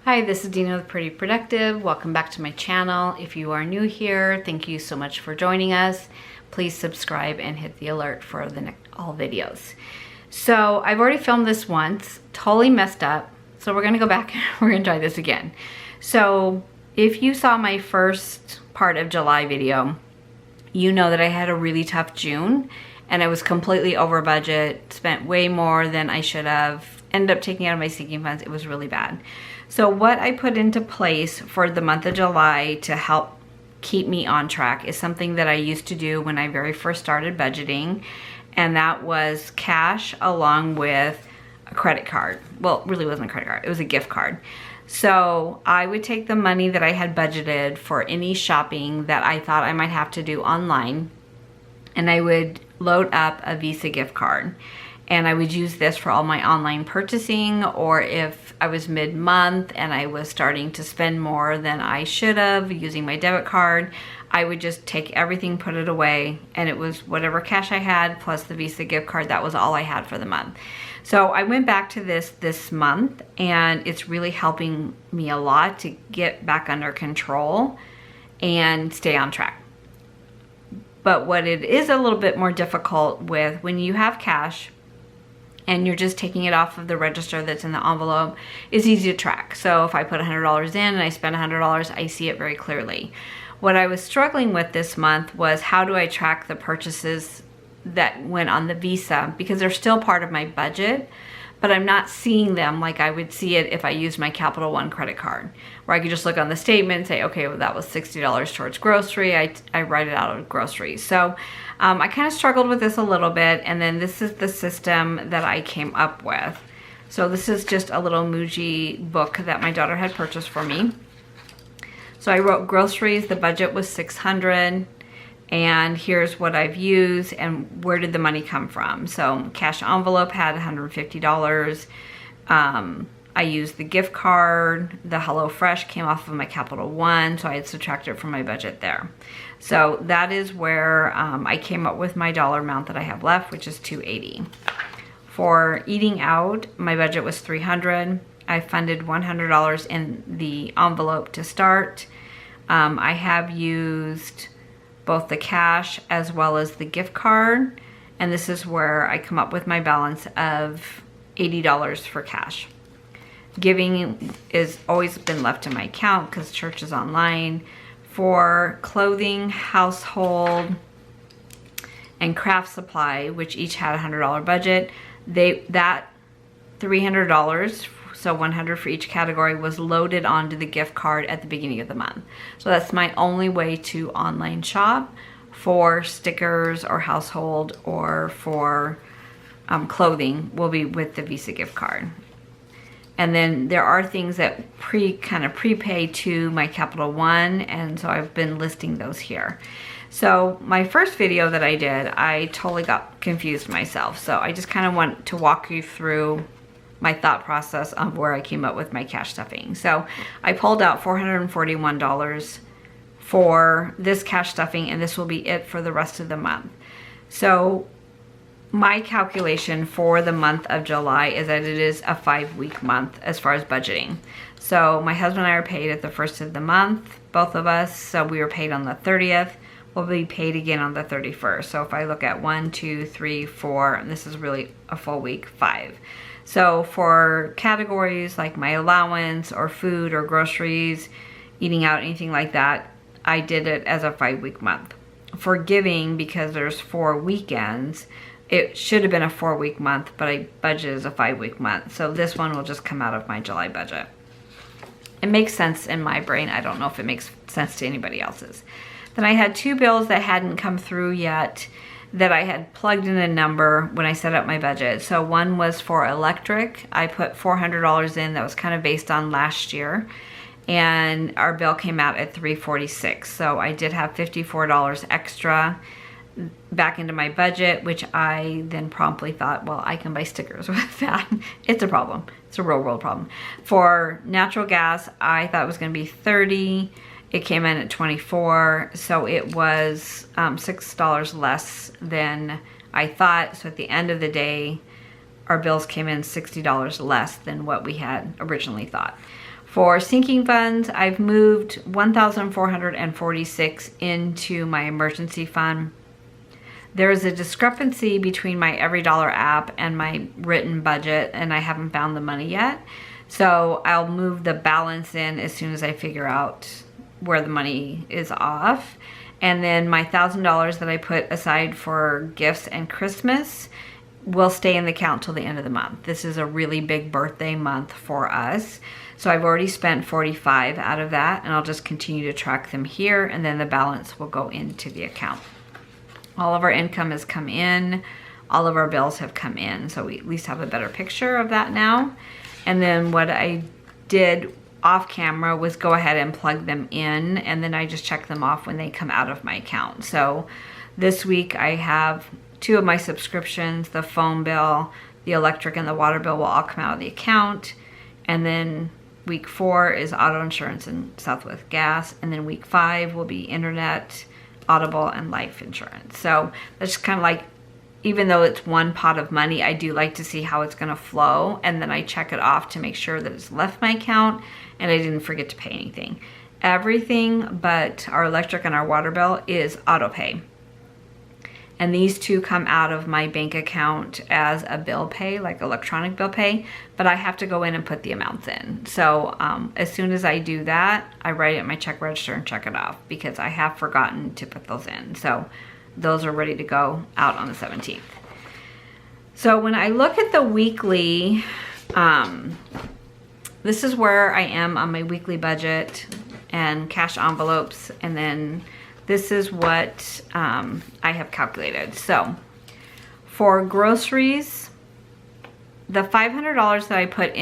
Hi, this is Dina with Pretty Productive. Welcome back to my channel. If you are new here, thank you so much for joining us. Please subscribe and hit the alert for all videos. So I've already filmed this once, totally messed up. So we're gonna go back and we're gonna try this again. So if you saw my first part of July video, you know that I had a really tough June and I was completely over budget, spent way more than I should have, ended up taking out of my sinking funds. It was really bad. So what I put into place for the month of July to help keep me on track is something that I used to do when I very first started budgeting, and that was cash along with a credit card. Well, it really wasn't a credit card, it was a gift card. So I would take the money that I had budgeted for any shopping that I thought I might have to do online, and I would load up a Visa gift card. And I would use this for all my online purchasing, or if I was mid-month and I was starting to spend more than I should have using my debit card, I would just take everything, put it away, and it was whatever cash I had plus the Visa gift card. That was all I had for the month. So I went back to this month, and it's really helping me a lot to get back under control and stay on track. But what it is a little bit more difficult with when you have cash and you're just taking it off of the register that's in the envelope, is easy to track. So if I put $100 in and I spend $100, I see it very clearly. What I was struggling with this month was, how do I track the purchases that went on the Visa? Because they're still part of my budget, but I'm not seeing them like I would see it if I used my Capital One credit card, where I could just look on the statement and say, okay, well, that was $60 towards grocery. I write it out of groceries. So I kind of struggled with this a little bit, and then this is the system that I came up with. So this is just a little Muji book that my daughter had purchased for me. So I wrote groceries, the budget was $600, and here's what I've used and where did the money come from. So cash envelope had $150. I used the gift card. The HelloFresh came off of my Capital One, so I had subtracted from my budget there. So that is where I came up with my dollar amount that I have left, which is $280. For eating out, my budget was $300. I funded $100 in the envelope to start. I have used both the cash as well as the gift card, and this is where I come up with my balance of $80 for cash. Giving is always been left to my account because church is online. For clothing, household, and craft supply, which each had a $100 budget, that $300, so $100 for each category, was loaded onto the gift card at the beginning of the month. So that's my only way to online shop for stickers or household, or for clothing will be with the Visa gift card. And then there are things that kind of prepay to my Capital One, and so I've been listing those here. So my first video that I did, I totally got confused myself. So I just kind of want to walk you through my thought process of where I came up with my cash stuffing. So I pulled out $441 for this cash stuffing, and this will be it for the rest of the month. So my calculation for the month of July is that it is a 5-week month as far as budgeting. So my husband and I are paid at the first of the month, both of us. So we were paid on the 30th. We'll be paid again on the 31st. So if I look at 1, 2, 3, 4, and this is really a full week, 5. So for categories like my allowance or food or groceries, eating out, anything like that, I did it as a 5-week month. For giving, because there's 4 weekends, it should have been a 4-week month, but I budgeted as a 5-week month. So this one will just come out of my July budget. It makes sense in my brain. I don't know if it makes sense to anybody else's. Then I had 2 bills that hadn't come through yet that I had plugged in a number when I set up my budget. So one was for electric. I put $400 in. That was kind of based on last year. And our bill came out at $346. So I did have $54 extra back into my budget, which I then promptly thought, well, I can buy stickers with that. It's a problem. It's a real world problem. For natural gas, I thought it was going to be $30. It came in at $24, so it was $6 less than I thought. So at the end of the day, our bills came in $60 less than what we had originally thought. For sinking funds, I've moved $1,446 into my emergency fund. There is a discrepancy between my EveryDollar app and my written budget, and I haven't found the money yet. So I'll move the balance in as soon as I figure out where the money is off. And then my $1,000 that I put aside for gifts and Christmas will stay in the account till the end of the month. This is a really big birthday month for us. So I've already spent 45 out of that, and I'll just continue to track them here, and then the balance will go into the account. All of our income has come in, all of our bills have come in, so we at least have a better picture of that now. And then what I did off camera was go ahead and plug them in, and then I just check them off when they come out of my account. So this week I have 2 of my subscriptions, the phone bill, the electric and the water bill will all come out of the account. And then week 4 is auto insurance and Southwest Gas. And then week 5 will be internet, Audible, and life insurance. So that's kind of like, even though it's one pot of money, I do like to see how it's gonna flow. And then I check it off to make sure that it's left my account and I didn't forget to pay anything. Everything but our electric and our water bill is auto pay. And these 2 come out of my bank account as a bill pay, like electronic bill pay, but I have to go in and put the amounts in. So as soon as I do that, I write it in my check register and check it off because I have forgotten to put those in. So those are ready to go out on the 17th. So when I look at the weekly, this is where I am on my weekly budget and cash envelopes, and then this is what I have calculated. So for groceries, the $500 that I put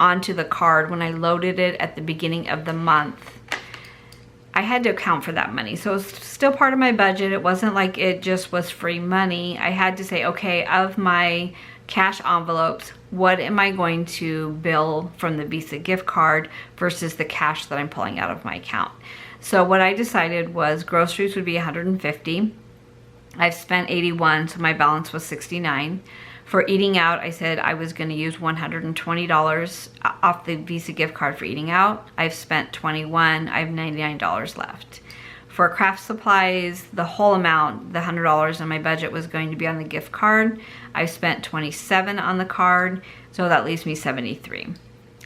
onto the card when I loaded it at the beginning of the month, I had to account for that money. So it's still part of my budget. It wasn't like it just was free money. I had to say, okay, of my cash envelopes, what am I going to bill from the Visa gift card versus the cash that I'm pulling out of my account? So what I decided was groceries would be $150. I've spent $81, so my balance was $69. For eating out, I said I was going to use $120 off the Visa gift card for eating out. I've spent $21. I have $99 left. For craft supplies, the whole amount, the $100 in my budget was going to be on the gift card. I spent $27 on the card, so that leaves me $73.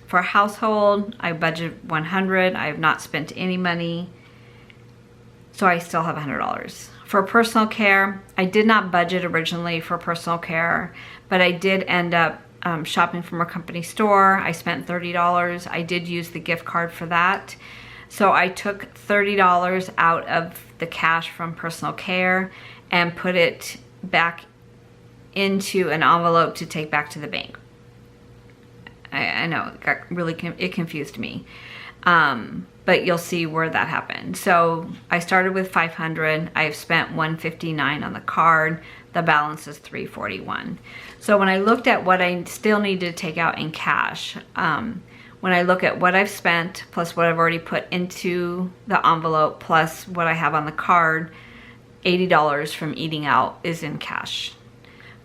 For household, I budgeted $100. I have not spent any money, so I still have $100. For personal care, I did not budget originally for personal care, but I did end up shopping from a company store. I spent $30. I did use the gift card for that. So I took $30 out of the cash from personal care and put it back into an envelope to take back to the bank. I know it got really it confused me, but you'll see where that happened. So I started with $500. I've spent $159 on the card. The balance is $341. So when I looked at what I still need to take out in cash, when I look at what I've spent plus what I've already put into the envelope plus what I have on the card, $80 from eating out is in cash.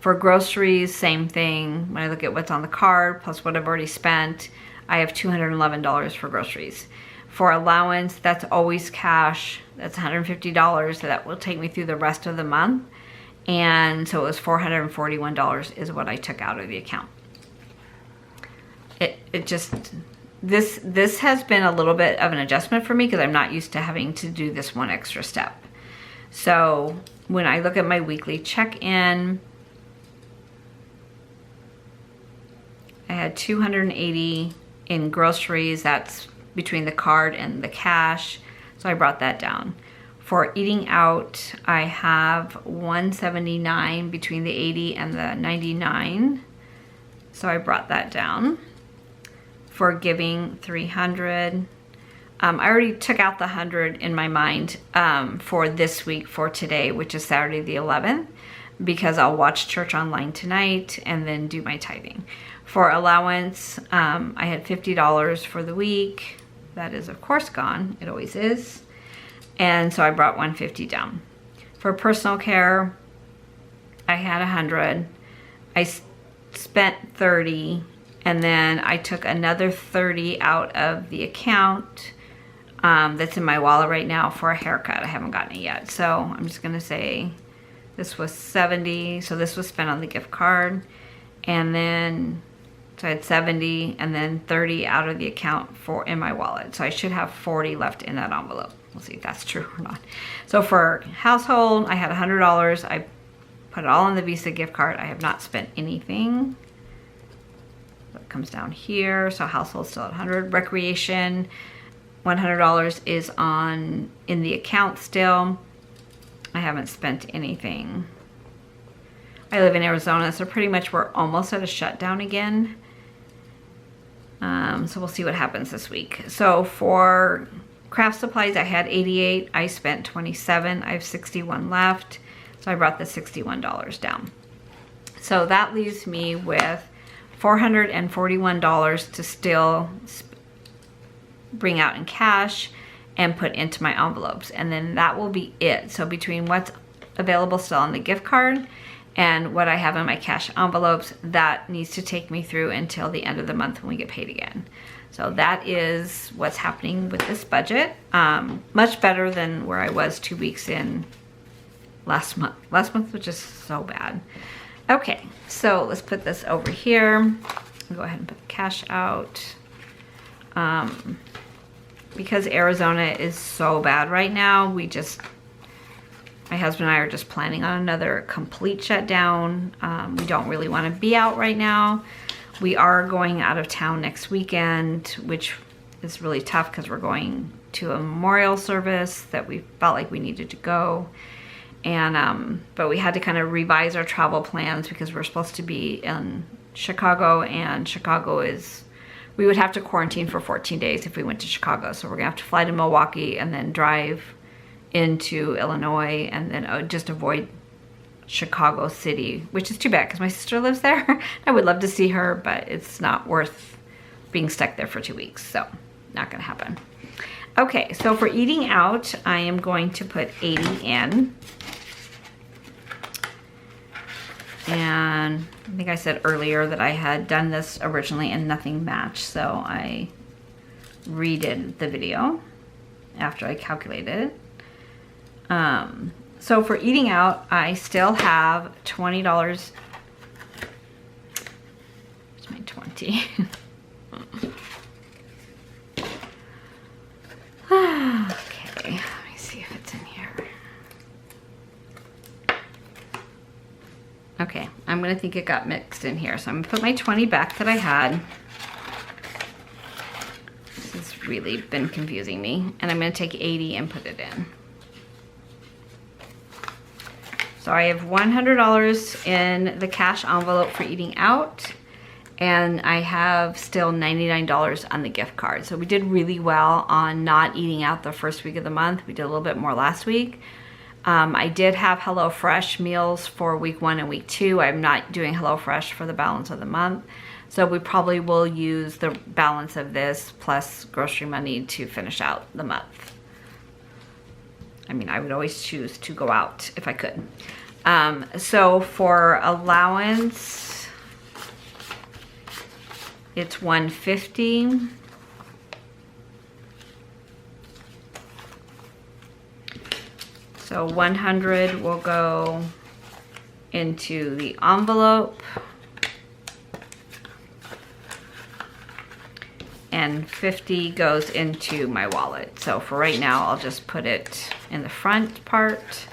For groceries, same thing. When I look at what's on the card plus what I've already spent, I have $211 for groceries. For allowance, that's always cash. That's $150. So that will take me through the rest of the month. And so it was $441 is what I took out of the account. This has been a little bit of an adjustment for me because I'm not used to having to do this one extra step. So when I look at my weekly check-in, I had $280 in groceries. That's between the card and the cash. So I brought that down. For eating out, I have $179 between the 80 and the 99. So I brought that down. For giving, $300. I already took out the $100 in my mind for this week, for today, which is Saturday the 11th, because I'll watch church online tonight and then do my tithing. For allowance, I had $50 for the week. That is, of course, gone. It always is. And so I brought $150 down. For personal care, I had $100. I spent 30, and then I took another 30 out of the account that's in my wallet right now for a haircut. I haven't gotten it yet. So I'm just gonna say this was 70, so this was spent on the gift card. And then, so I had 70 and then 30 out of the account in my wallet. So I should have 40 left in that envelope. We'll see if that's true or not. So for household, I had $100. I put it all on the Visa gift card. I have not spent anything. So it comes down here. So household still at 100. Recreation, $100 is in the account still. I haven't spent anything. I live in Arizona, so pretty much we're almost at a shutdown again. So we'll see what happens this week. So for craft supplies, I had 88. I spent 27. I have 61 left. So I brought the $61 down. So that leaves me with $441 to still bring out in cash and put into my envelopes. And then that will be it. So between what's available still on the gift card and what I have in my cash envelopes, that needs to take me through until the end of the month when we get paid again. So that is what's happening with this budget. Much better than where I was 2 weeks in last month. Last month was just so bad. Okay, so let's put this over here. I'll go ahead and put the cash out. Because Arizona is so bad right now, my husband and I are just planning on another complete shutdown. We don't really want to be out right now. We are going out of town next weekend, which is really tough because we're going to a memorial service that we felt like we needed to go. And but we had to kind of revise our travel plans because we're supposed to be in Chicago, and Chicago is, we would have to quarantine for 14 days if we went to Chicago. So we're gonna have to fly to Milwaukee and then drive into Illinois and then just avoid Chicago City, which is too bad because my sister lives there. I would love to see her, but it's not worth being stuck there for 2 weeks. So not gonna happen. Okay, so for eating out, I am going to put 80 in. And I think I said earlier that I had done this originally and nothing matched, so I redid the video after I calculated it. So for eating out, I still have $20. Where's my 20? Okay, let me see if it's in here. Okay, I'm gonna think it got mixed in here. So I'm gonna put my 20 back that I had. This has really been confusing me. And I'm gonna take 80 and put it in. So I have $100 in the cash envelope for eating out, and I have still $99 on the gift card. So we did really well on not eating out the first week of the month. We did a little bit more last week. I did have HelloFresh meals for week 1 and week 2. I'm not doing HelloFresh for the balance of the month. So we probably will use the balance of this plus grocery money to finish out the month. I mean, I would always choose to go out if I could. So for allowance, it's $150. So 100 will go into the envelope. And 50 goes into my wallet. So for right now, I'll just put it in the front part.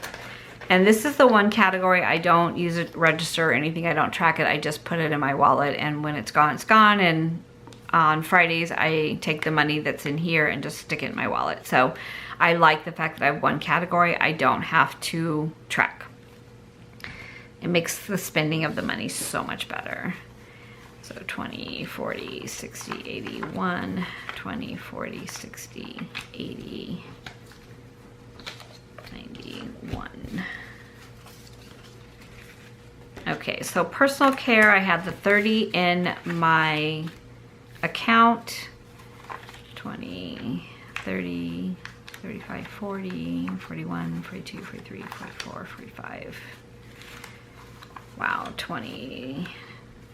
And this is the one category I don't use it register or anything. I don't track it. I just put it in my wallet, and when it's gone, it's gone. And on Fridays, I take the money that's in here and just stick it in my wallet. So I like the fact that I have one category I don't have to track. It makes the spending of the money so much better. So 20, 40, 60, 81, 20, 40, 60, 80, 91. Okay, so personal care, I have the 30 in my account. 20, 30, 35, 40, 41, 42, 43, 44, 45. Wow, 20,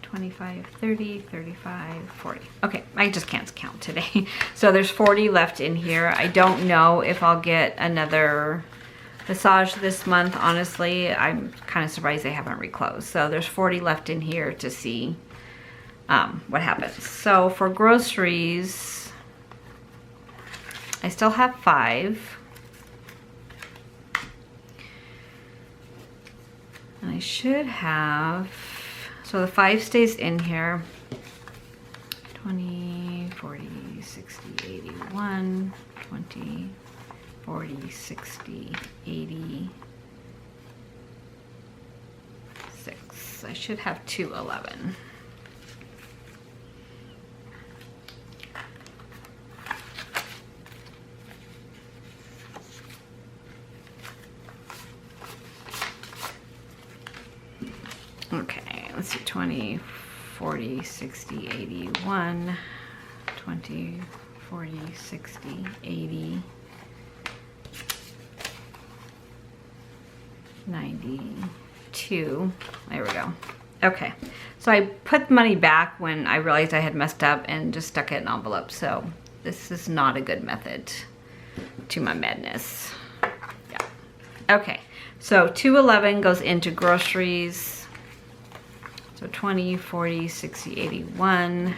25, 30, 35, 40. Okay, I just can't count today. So there's 40 left in here. I don't know if I'll get another massage this month. Honestly, I'm kind of surprised they haven't reclosed. So there's 40 left in here to see what happens. So for groceries, I still have 5. And I should have, so the 5 stays in here. 20, 40, 60, 81, 20, 40, 60, 80, 6. I should have 211. Okay, let's see, 20, 40, 60, 81, 20, 40, 60, 80, 92. There we go. Okay, so I put money back when I realized I had messed up and just stuck it in envelopes. So this is not a good method to my madness. Yeah. Okay, so 211 goes into groceries. So 20, 40, 60, 81,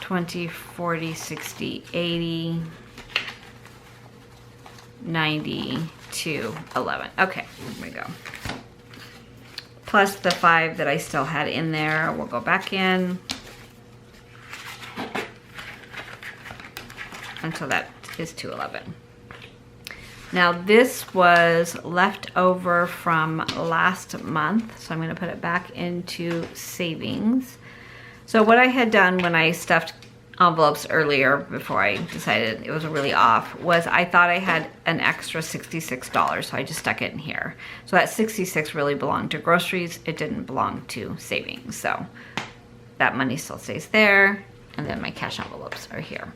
20, 40, 60, 80, 92, 11. Okay, here we go. Plus the 5 that I still had in there, we'll go back in. And so that is 211. Now this was left over from last month, so I'm going to put it back into savings. So what I had done when I stuffed envelopes earlier, before I decided it was really off, was I thought I had an extra $66, so I just stuck it in here. So that 66 really belonged to groceries. It didn't belong to savings, so that money still stays there, and then my cash envelopes are here.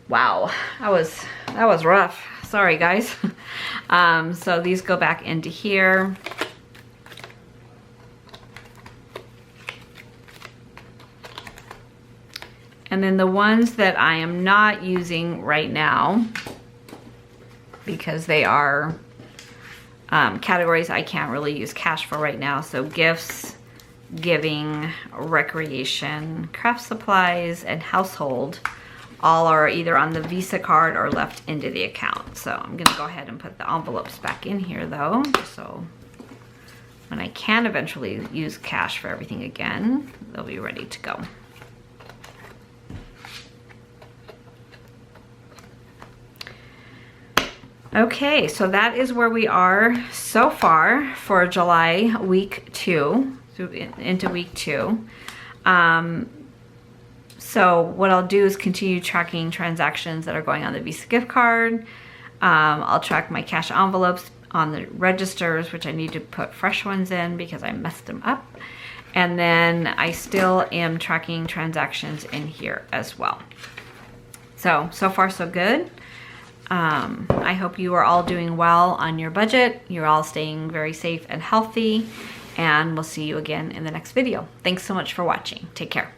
Wow, that was rough. Sorry, guys. So these go back into here. And then the ones that I am not using right now, because they are categories I can't really use cash for right now. So gifts, giving, recreation, craft supplies, and household all are either on the Visa card or left into the account. So I'm gonna go ahead and put the envelopes back in here though, so when I can eventually use cash for everything again, they'll be ready to go. Okay, so that is where we are so far for July week 2, into week 2. So what I'll do is continue tracking transactions that are going on the Visa gift card. I'll track my cash envelopes on the registers, which I need to put fresh ones in because I messed them up. And then I still am tracking transactions in here as well. So far so good. I hope you are all doing well on your budget. You're all staying very safe and healthy, and we'll see you again in the next video. Thanks so much for watching. Take care.